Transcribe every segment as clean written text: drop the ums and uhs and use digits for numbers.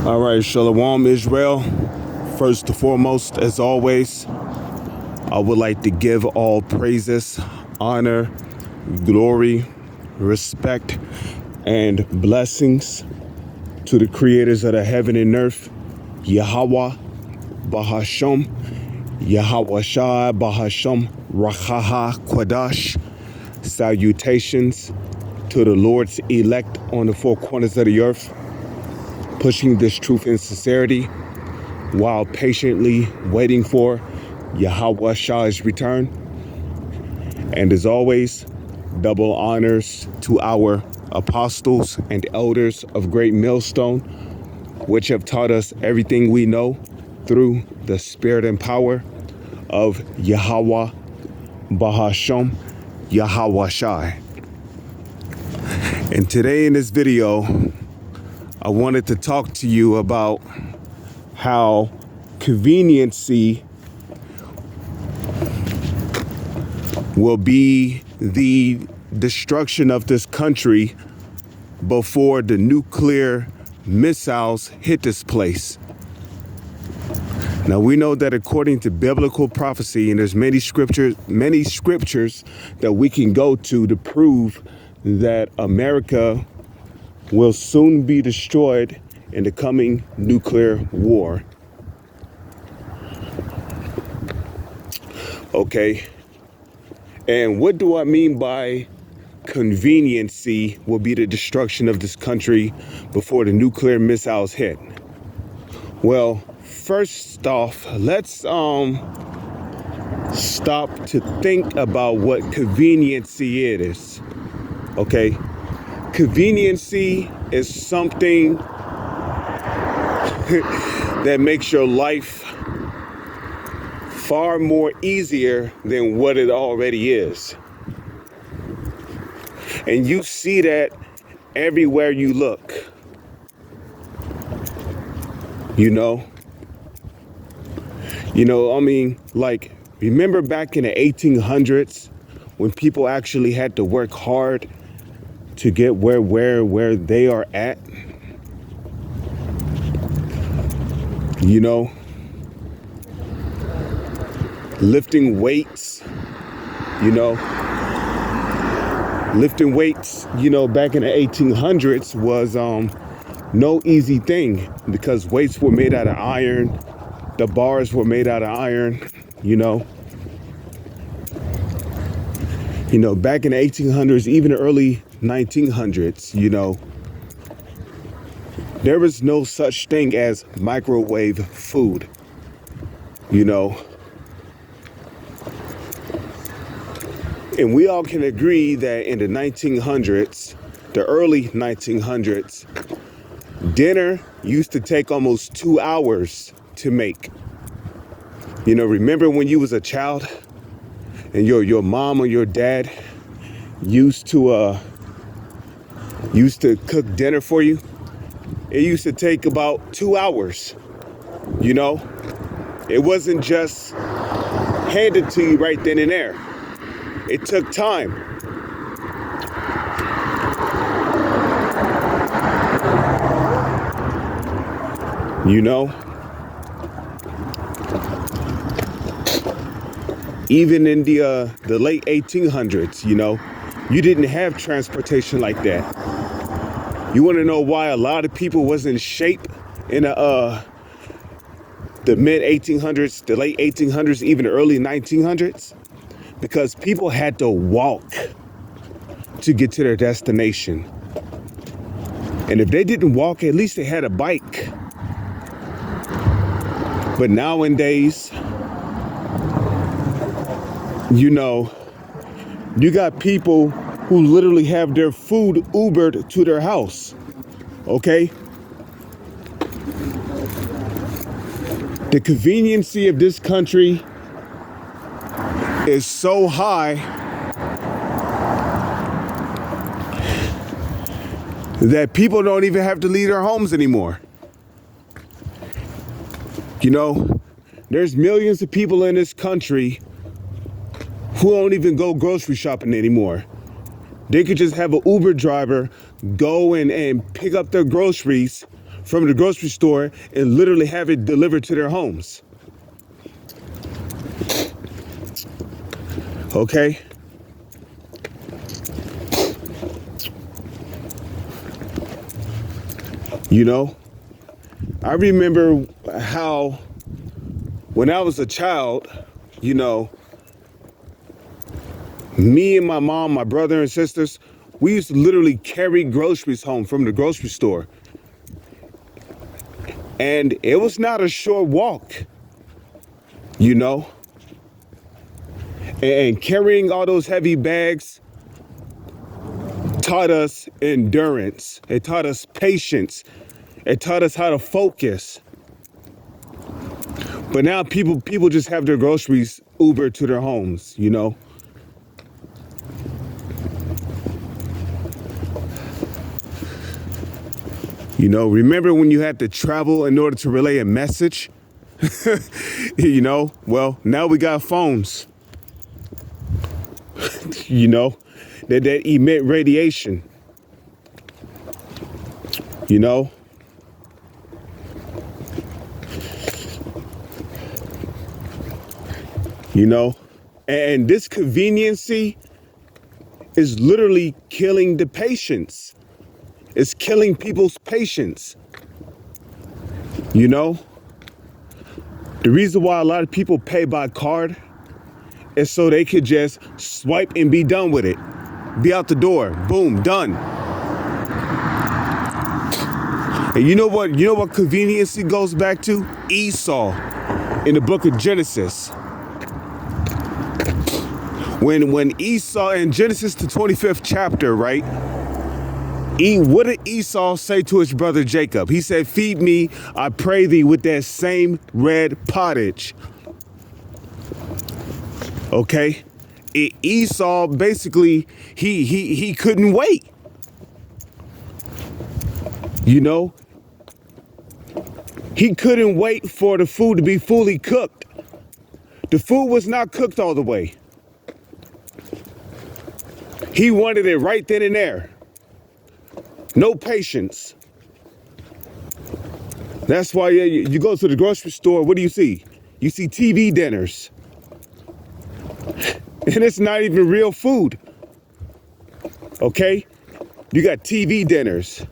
All right, Shalom Israel. First and foremost, as always, I would like to give all praises, honor, glory, respect, and blessings to the creators of the heaven and earth, Yahweh, Bahasham, Yahweh Shai, Bahasham, Rachaha, Kwadash. Salutations to the Lord's elect on the four corners of the earth, pushing this truth and sincerity while patiently waiting for Yahweh Shai's return. And as always, double honors to our apostles and elders of Great Millstone, which have taught us everything we know through the spirit and power of Yahweh Bahasham, Yahweh Shai. And today in this video, I wanted to talk to you about how conveniency will be the destruction of this country before the nuclear missiles hit this place. Now we know that according to biblical prophecy, and there's many scriptures that we can go to prove that America will soon be destroyed in the coming nuclear war. Okay. And what do I mean by conveniency will be the destruction of this country before the nuclear missiles hit? Well, first off, let's stop to think about what conveniency is. Okay? Conveniency is something that makes your life far more easier than what it already is. And you see that everywhere you look. Like, remember back in the 1800s when people actually had to work hard to get where they are at? Lifting weights, back in the 1800s was no easy thing, because weights were made out of iron, the bars were made out of iron, back in the 1800s, even the early 1900s, there was no such thing as microwave food, And we all can agree that in the 1900s, the early 1900s, dinner used to take almost 2 hours to make. Remember when you was a child and your mom or your dad used to cook dinner for you? It used to take about 2 hours. It wasn't just handed to you right then and there. It took time. Even in the late 1800s, you didn't have transportation like that. You want to know why a lot of people was in shape in the mid 1800s, the late 1800s, even the early 1900s? Because people had to walk to get to their destination. And if they didn't walk, at least they had a bike. But nowadays, you got people who literally have their food Ubered to their house. Okay? The conveniency of this country is so high that people don't even have to leave their homes anymore. There's millions of people in this country who don't even go grocery shopping anymore. They could just have an Uber driver go and pick up their groceries from the grocery store and literally have it delivered to their homes. Okay? You know, I remember how when I was a child, you know, me and my mom, my brother and sisters, we used to literally carry groceries home from the grocery store. And it was not a short walk, you know. And carrying all those heavy bags taught us endurance. It taught us patience. It taught us how to focus. But now people just have their groceries Uber to their homes, you know. You know, remember when you had to travel in order to relay a message? You know, well, now we got phones, you know, that emit radiation, you know. You know, and this conveniency is literally killing the patience. It's killing people's patience. You know, the reason why a lot of people pay by card is so they could just swipe and be done with it. Be out the door. Boom, done. And you know what? You know what conveniency goes back to? Esau in the book of Genesis. When Esau in Genesis the 25th chapter, right? What did Esau say to his brother Jacob? He said, "Feed me, I pray thee, with that same red pottage." Okay? Esau basically he couldn't wait. You know? He couldn't wait for the food to be fully cooked. The food was not cooked all the way. He wanted it right then and there. No patience. That's why you go to the grocery store, what do you see? You see TV dinners. And it's not even real food. Okay? You got TV dinners.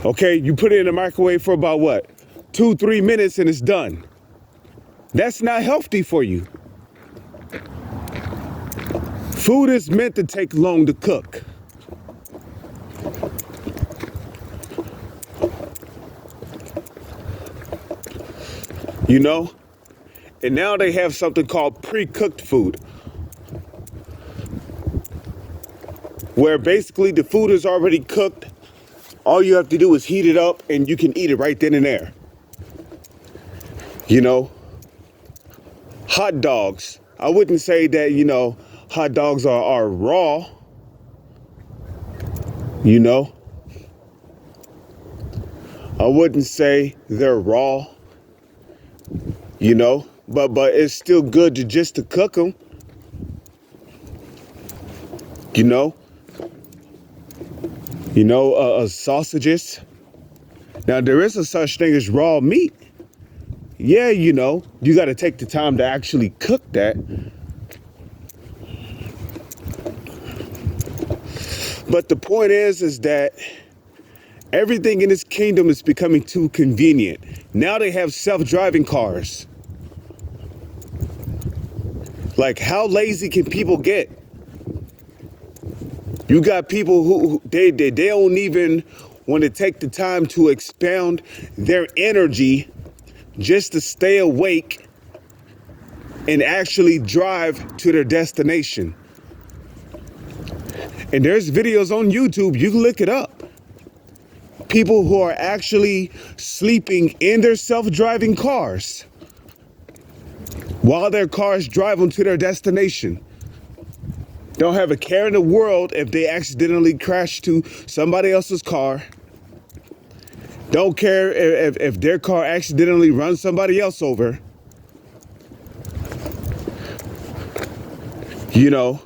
Okay? You put it in the microwave for about what? 2-3 minutes and it's done. That's not healthy for you. Food is meant to take long to cook. You know? And now they have something called pre-cooked food, where basically the food is already cooked. All you have to do is heat it up and you can eat it right then and there. You know? Hot dogs. I wouldn't say that, you know, hot dogs are raw. You know? I wouldn't say they're raw. You know? But it's still good to cook them. You know? Sausages. Now, there is a such thing as raw meat. Yeah, you know, you got to take the time to actually cook that. But the point is that everything in this kingdom is becoming too convenient. Now they have self-driving cars. Like, how lazy can people get? You got people who they don't even want to take the time to expound their energy just to stay awake and actually drive to their destination. And there's videos on YouTube, you can look it up. People who are actually sleeping in their self-driving cars while their cars drive them to their destination. Don't have a care in the world if they accidentally crash to somebody else's car. Don't care if their car accidentally runs somebody else over. You know.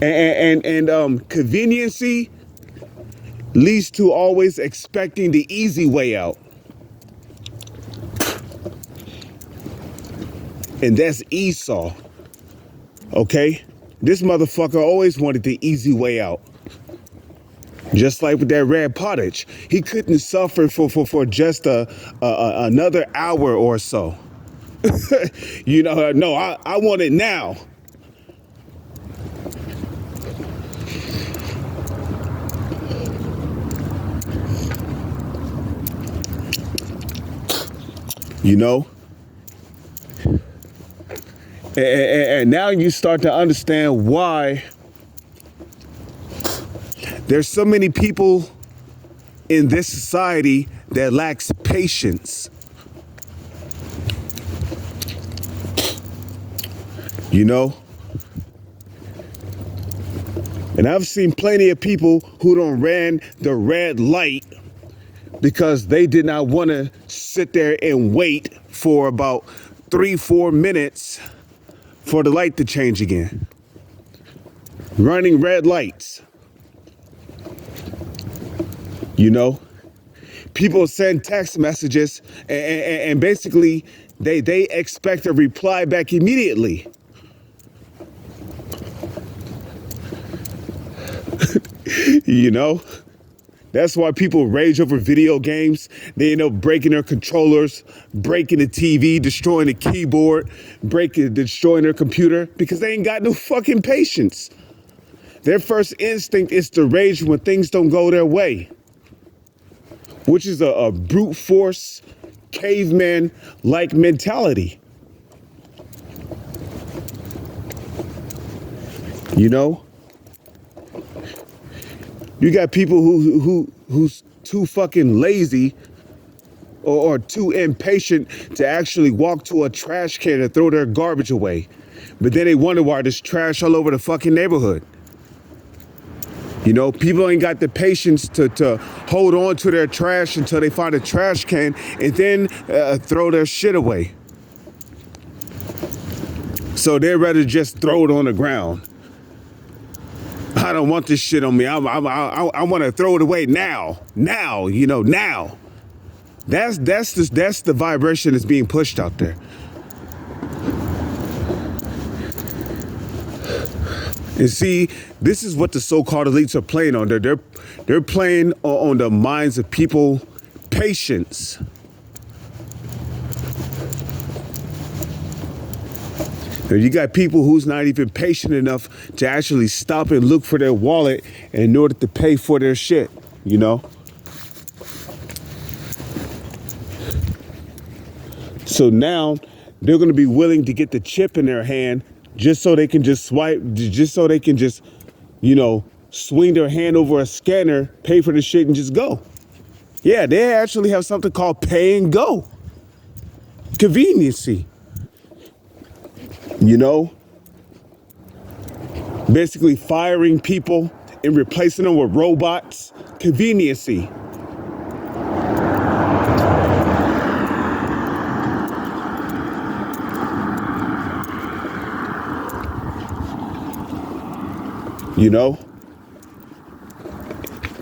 And conveniency leads to always expecting the easy way out. And that's Esau. Okay? This motherfucker always wanted the easy way out. Just like with that red pottage. He couldn't suffer for just another hour or so. No, I want it now. You know? And now you start to understand why there's so many people in this society that lacks patience. You know? And I've seen plenty of people who don't ran the red light because they did not want to sit there and wait for about 3-4 minutes for the light to change again. Running red lights. You know, people send text messages and basically they expect a reply back immediately. You know, that's why people rage over video games. They end up breaking their controllers, breaking the TV, destroying the keyboard, destroying their computer because they ain't got no fucking patience. Their first instinct is to rage when things don't go their way, which is a brute force, caveman-like mentality. You know? You got people who's too fucking lazy or too impatient to actually walk to a trash can and throw their garbage away. But then they wonder why there's trash all over the fucking neighborhood. You know, people ain't got the patience to hold on to their trash until they find a trash can and then throw their shit away. So they'd rather just throw it on the ground. I don't want this shit on me. I want to throw it away now. Now, you know, now. That's the vibration that's being pushed out there. And see, this is what the so-called elites are playing on. They're playing on the minds of people, patience. You got people who's not even patient enough to actually stop and look for their wallet in order to pay for their shit, you know? So now they're going to be willing to get the chip in their hand just so they can just swipe, just so they can just, you know, swing their hand over a scanner, pay for the shit and just go. Yeah, they actually have something called pay and go. Conveniency. You know, basically firing people and replacing them with robots. Conveniency. You know,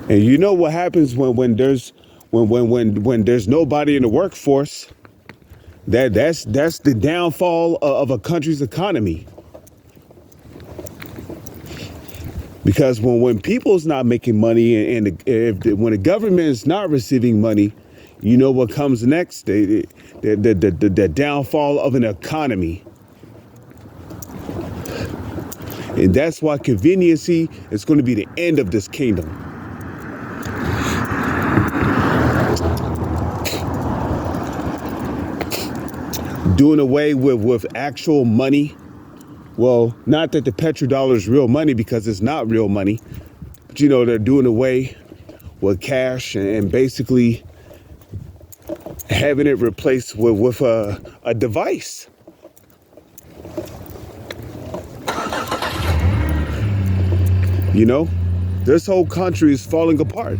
and you know what happens when there's nobody in the workforce. That's the downfall of a country's economy. Because when people's not making money and when the government is not receiving money, you know what comes next? The downfall of an economy. And that's why conveniency is going to be the end of this kingdom. Doing away with actual money. Well, not that the petrodollar is real money because it's not real money. But, you know, they're doing away with cash and basically having it replaced with a device. You know, this whole country is falling apart.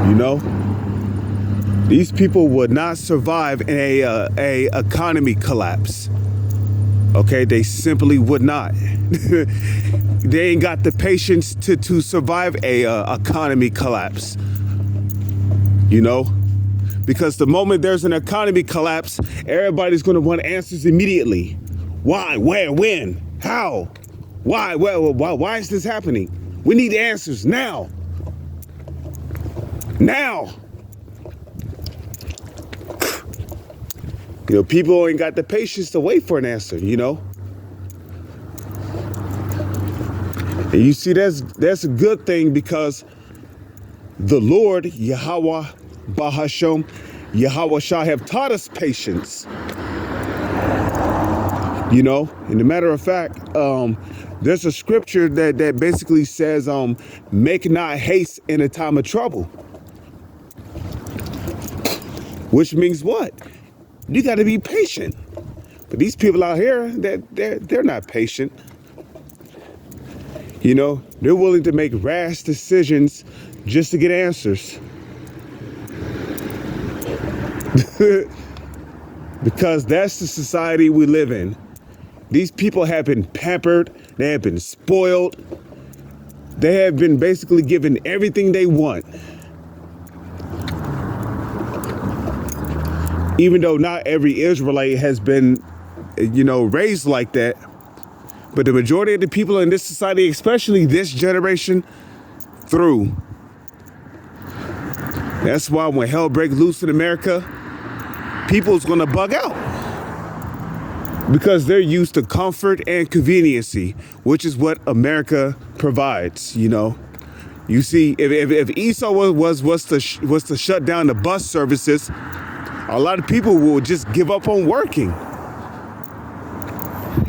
You know, these people would not survive in a economy collapse. Okay, they simply would not. They ain't got the patience to survive a economy collapse. You know, because the moment there's an economy collapse, everybody's going to want answers immediately. Why? Where? When? How? Why? Why is this happening? We need answers now. Now. You know, people ain't got the patience to wait for an answer, you know. And you see, that's a good thing, because the Lord, Yahweh, Bahasham, Yahweh Shah, have taught us patience. You know, and a matter of fact, there's a scripture that basically says, make not haste in a time of trouble. Which means what? You got to be patient. But these people out here, they're not patient. You know, they're willing to make rash decisions just to get answers. Because that's the society we live in. These people have been pampered. They have been spoiled. They have been basically given everything they want. Even though not every Israelite has been, you know, raised like that. But the majority of the people in this society, especially this generation, through. That's why when hell breaks loose in America, people's gonna bug out. Because they're used to comfort and conveniency, which is what America provides, you know. You see, if Esau was to shut down the bus services, a lot of people will just give up on working.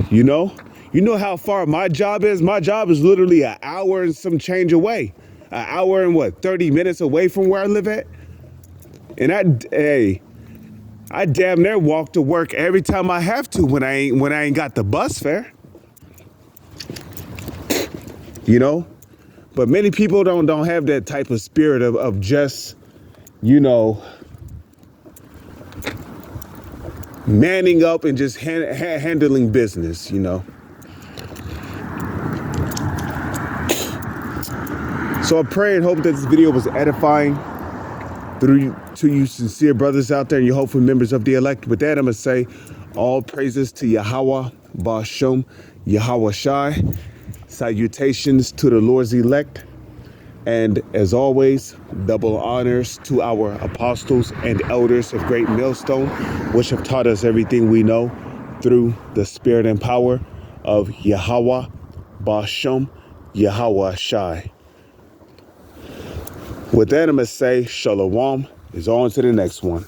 You know how far my job is? My job is literally an hour and some change away. An hour and 30 minutes away from where I live at. And I damn near walk to work every time I have to when I ain't got the bus fare. You know? But many people don't have that type of spirit of just, you know, manning up and just handling business, you know. So I pray and hope that this video was edifying to you sincere brothers out there and you hopeful members of the elect. With that, I'm going to say all praises to Yahweh, Bashom, Yahweh Shai. Salutations to the Lord's elect. And as always, double honors to our apostles and elders of Great Millstone, which have taught us everything we know through the spirit and power of Yahweh, Bashom, Yahweh Shai. With that, I'm going to say shalom is on to the next one.